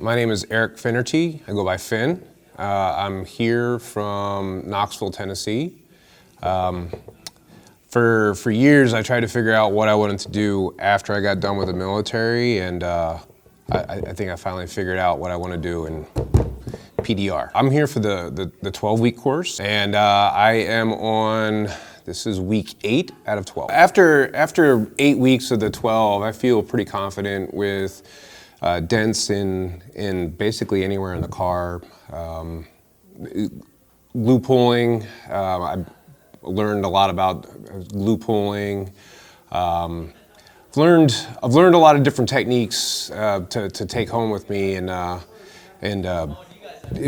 My name is Eric Finnerty. I go by Finn. I'm here from Knoxville, Tennessee. For years, I tried to figure out what I wanted to do after I got done with the military, and I think I finally figured out what I want to do in PDR. I'm here for the 12-week course, and I am on, this is week 8 out of 12. After 8 weeks of the 12, I feel pretty confident with dents in basically anywhere in the car. Glue pulling, I learned a lot about glue pulling. I've learned a lot of different techniques to take home with me and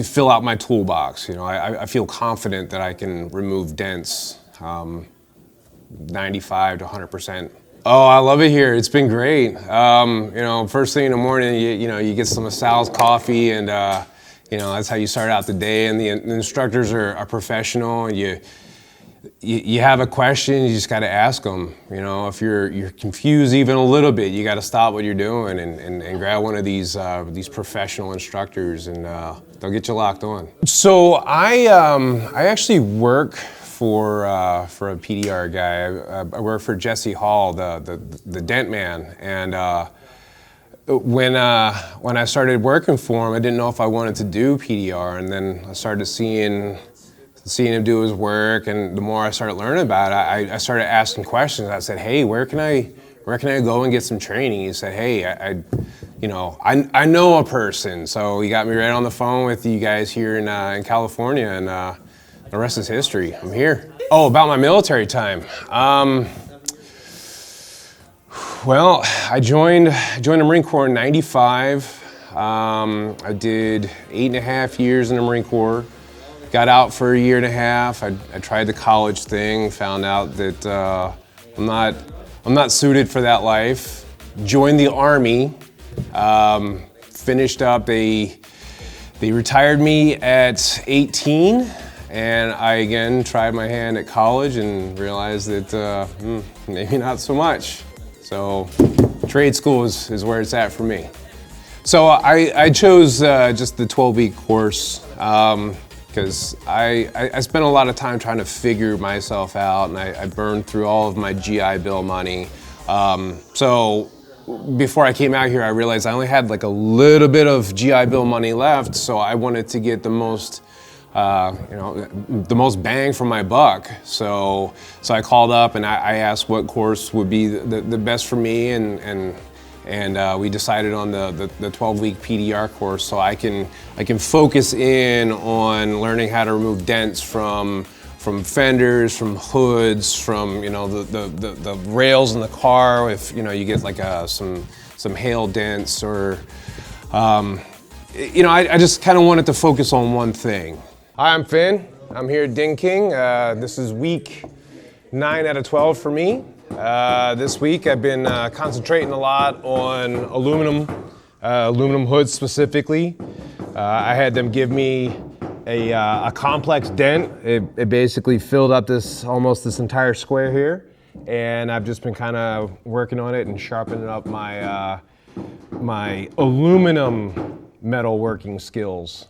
fill out my toolbox. You know, I feel confident that I can remove dents 95 to 100%. Oh, I love it here. It's been great. You know, first thing in the morning, you get some of Sal's coffee, and you know, that's how you start out the day. And the instructors are professional. And you have a question, you just got to ask them. You know, if you're confused even a little bit, you got to stop what you're doing and grab one of these professional instructors, and they'll get you locked on. So I actually work for a PDR guy. I work for Jesse Hall, the dent man, and when I started working for him, I didn't know if I wanted to do PDR, and then I started seeing him do his work, and the more I started learning about it, I started asking questions. I said, "Hey, where can I go and get some training?" He said, "Hey, I know a person," so he got me right on the phone with you guys here in California, and the rest is history. I'm here. Oh, about my military time. Well, I joined the Marine Corps in '95. I did 8.5 years in the Marine Corps. Got out for a year and a half. I tried the college thing, found out that I'm not suited for that life. Joined the Army. Finished up. They retired me at 18. And I again tried my hand at college and realized that maybe not so much. So trade school is where it's at for me. So I chose just the 12-week course because I spent a lot of time trying to figure myself out, and I burned through all of my GI Bill money. So before I came out here, I realized I only had like a little bit of GI Bill money left, so I wanted to get the most the most bang for my buck. So I called up and I asked what course would be the best for me, and we decided on the 12-week PDR course, so I can focus in on learning how to remove dents from fenders, from hoods, from the rails in the car. If you get like some hail dents, or I just kind of wanted to focus on one thing. Hi, I'm Finn. I'm here at Ding King. This is week 9 out of 12 for me. This week I've been concentrating a lot on aluminum hoods specifically. I had them give me a complex dent. It basically filled up almost this entire square here, and I've just been kind of working on it and sharpening up my my aluminum metalworking skills.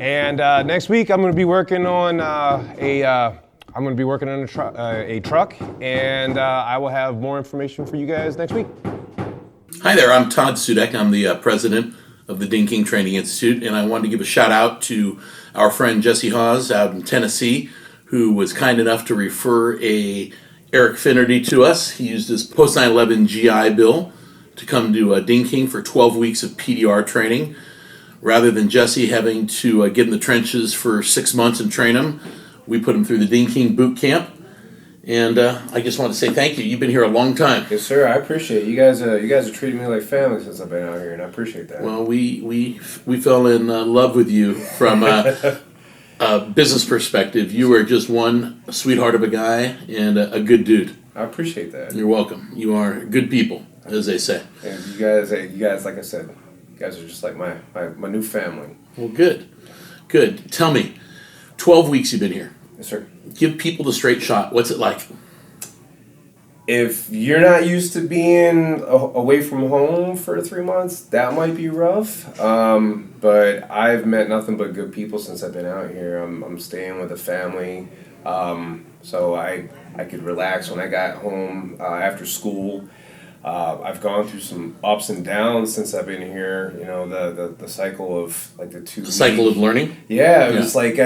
And next week I'm going to be working on a truck, and I will have more information for you guys next week. Hi there, I'm Todd Sudek. I'm the president of the Ding King Training Institute, and I wanted to give a shout out to our friend Jesse Hawes out in Tennessee, who was kind enough to refer Eric Finnerty to us. He used his post 9/11 GI Bill to come to Ding King for 12 weeks of PDR training. Rather than Jesse having to get in the trenches for 6 months and train him, we put him through the Ding King boot camp. And I just want to say thank you. You've been here a long time. Yes, sir. I appreciate it. You guys are treating me like family since I've been out here, and I appreciate that. Well, we fell in love with you from a business perspective. You are just one sweetheart of a guy and a good dude. I appreciate that. You're welcome. You are good people, as they say. And you guys, like I said, you guys are just like my new family. Well, good. Tell me, 12 weeks you've been here. Yes, sir. Give people the straight shot. What's it like? if you're not used to being away from home for 3 months, that might be rough. But I've met nothing but good people since I've been out here. I'm staying with a family, so I could relax when I got home after school. I've gone through some ups and downs since I've been here. You know, the cycle of like The cycle of learning. Yeah, it was like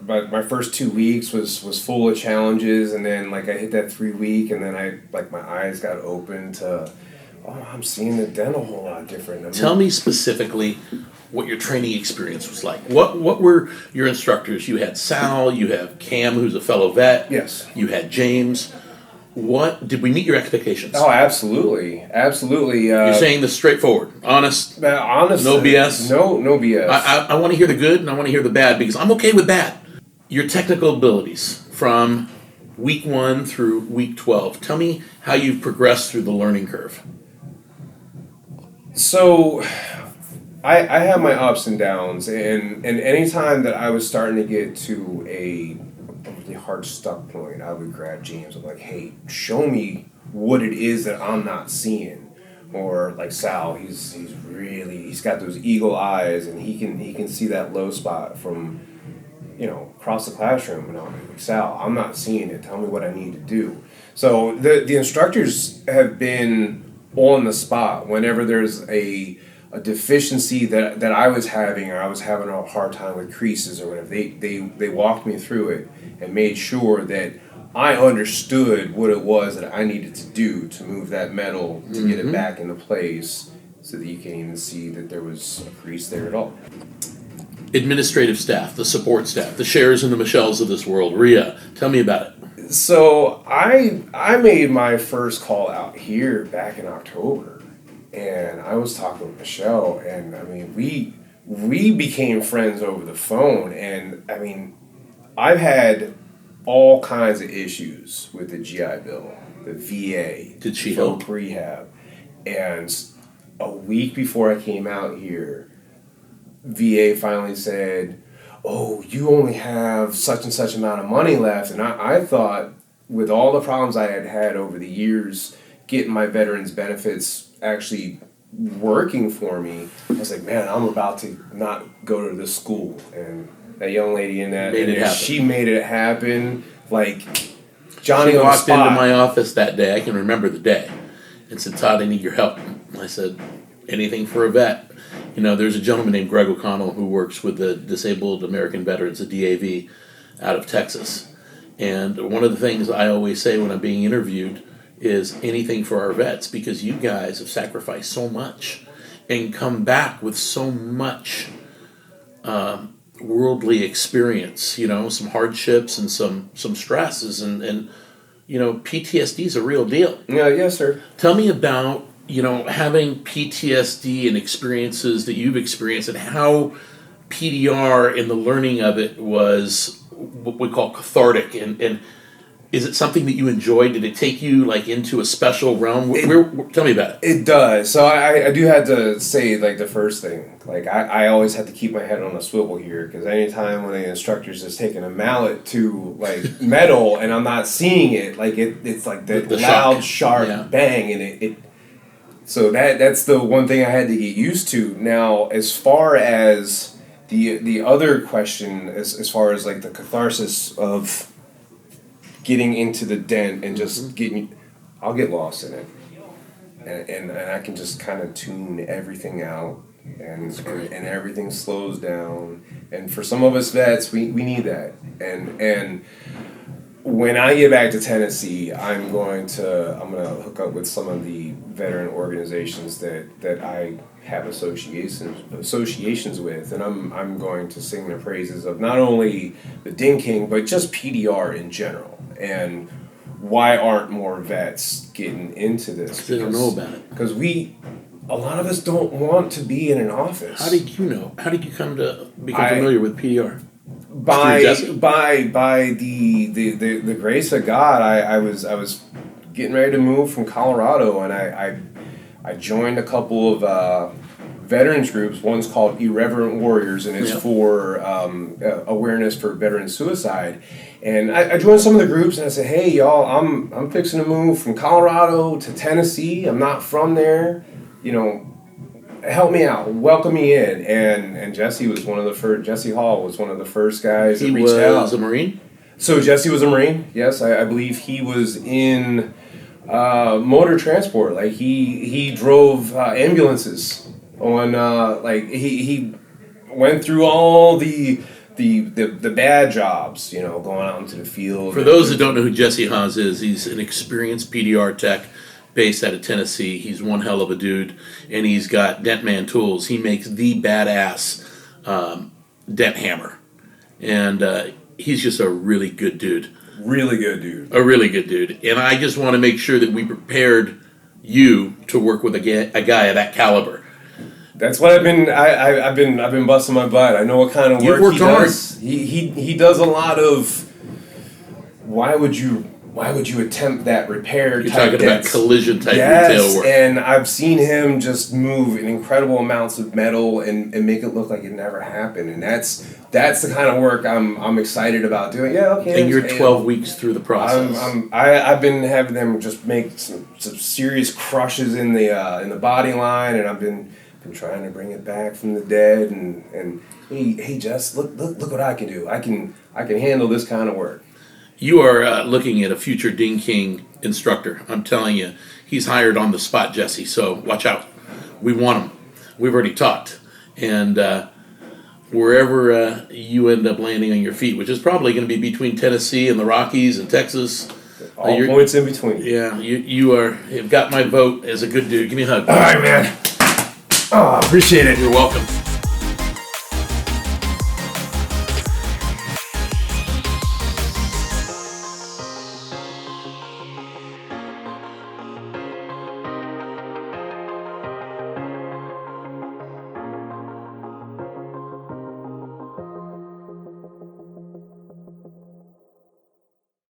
my first 2 weeks was full of challenges, and then like I hit that 3 week, and then I like my eyes got open to, oh, I'm seeing the dent a whole lot different. I mean, Tell me specifically what your training experience was like. What were your instructors? You had Sal, you have Cam, who's a fellow vet. Yes. You had James. What did we meet your expectations? Oh, absolutely, absolutely. You're saying this straightforward, honest, honestly, no BS. No BS. I want to hear the good and I want to hear the bad because I'm okay with bad. Your technical abilities from week 1 through week 12. Tell me how you've progressed through the learning curve. So, I have my ups and downs, and any time that I was starting to get to a really hard stuck point, I would grab James. I'm like, hey, show me what it is that I'm not seeing. Or like Sal, he's got those eagle eyes, and he can see that low spot from, you know, across the classroom. And I'm like, Sal, I'm not seeing it. Tell me what I need to do. So the instructors have been on the spot whenever there's a deficiency that I was having, or I was having a hard time with creases or whatever. They walked me through it and made sure that I understood what it was that I needed to do to move that metal to get it back into place, so that you can't even see that there was a crease there at all. Administrative staff, the support staff, the Chers and the Michelles of this world. Rhea, tell me about it. So I made my first call out here back in October, and I was talking with Michelle, and I mean we became friends over the phone, and I mean I've had all kinds of issues with the GI Bill, the VA, Did she folk help? rehab, and a week before I came out here, VA finally said, oh, you only have such and such amount of money left. And I thought, with all the problems I had had over the years getting my veterans benefits actually working for me, I was like, man, I'm about to not go to this school. And that young lady in that, Made it happen. she made it happen like Johnny She on the walked spot. into my office that day, I can remember the day, and said, Todd, I need your help. I said, anything for a vet. You know, there's a gentleman named Greg O'Connell who works with the Disabled American Veterans, the DAV, out of Texas. And one of the things I always say when I'm being interviewed is anything for our vets, because you guys have sacrificed so much and come back with so much worldly experience, you know, some hardships and some stresses, and you know, PTSD is a real deal. Yeah, yes, sir. Tell me about, you know, having PTSD and experiences that you've experienced, and how PDR and the learning of it was what we call cathartic, and is it something that you enjoyed? Did it take you like into a special realm? Tell me about it. It does. So I do have to say, like, the first thing, like I always have to keep my head on a swivel here, because anytime when the instructor's just taking a mallet to like metal and I'm not seeing it, like it's like the loud, shock. sharp bang, and it so that's the one thing I had to get used to. Now, as far as the other question, as far as like the catharsis of getting into the dent and just getting, I'll get lost in it, and I can just kind of tune everything out, and everything slows down. And for some of us vets, we need that. And when I get back to Tennessee, I'm gonna hook up with some of the veteran organizations that I have associations with, and I'm going to sing the praises of not only the Dinking but just PDR in general. And why aren't more vets getting into this? They don't know about it. Because a lot of us don't want to be in an office. How did you know? How did you come to become familiar with PDR? By the grace of God, I was getting ready to move from Colorado, and I joined a couple of veterans groups. One's called Irreverent Warriors, and it's Yeah. for awareness for veteran suicide. And I joined some of the groups, and I said, "Hey, y'all, I'm fixing to move from Colorado to Tennessee. I'm not from there. You know, help me out, welcome me in." And Jesse was one of the first. Jesse Hall was one of the first guys that He reached was out. a Marine. So Jesse was a Marine. Yes, I believe he was in motor transport. Like he drove ambulances on. Like he went through all the bad jobs. You know, going out into the field. For those that don't know who Jesse Haas is, he's an experienced PDR tech based out of Tennessee. He's one hell of a dude, and he's got Dentman tools. He makes the badass dent hammer, and he's just a really good dude. Really good dude. A really good dude. And I just want to make sure that we prepared you to work with a guy of that caliber. That's what I've been busting my butt. I know what kind of You've work he worked hard. does. He does a lot of. Why would you attempt that repair? You're type talking about dents? collision type Yes, retail work. and I've seen him just move in incredible amounts of metal and make it look like it never happened. And that's the kind of work I'm excited about doing. Yeah, okay. And you're 12 weeks through the process. I've been having them just make some serious crushes in the body line, and I've been trying to bring it back from the dead. And hey Jess, look what I can do. I can handle this kind of work. You are looking at a future Ding King instructor. I'm telling you, he's hired on the spot, Jesse. So watch out. We want him. We've already talked. And wherever you end up landing on your feet, which is probably going to be between Tennessee and the Rockies and Texas. All points in between. Yeah, you've got my vote as a good dude. Give me a hug. All right, man. Oh, appreciate it. You're welcome.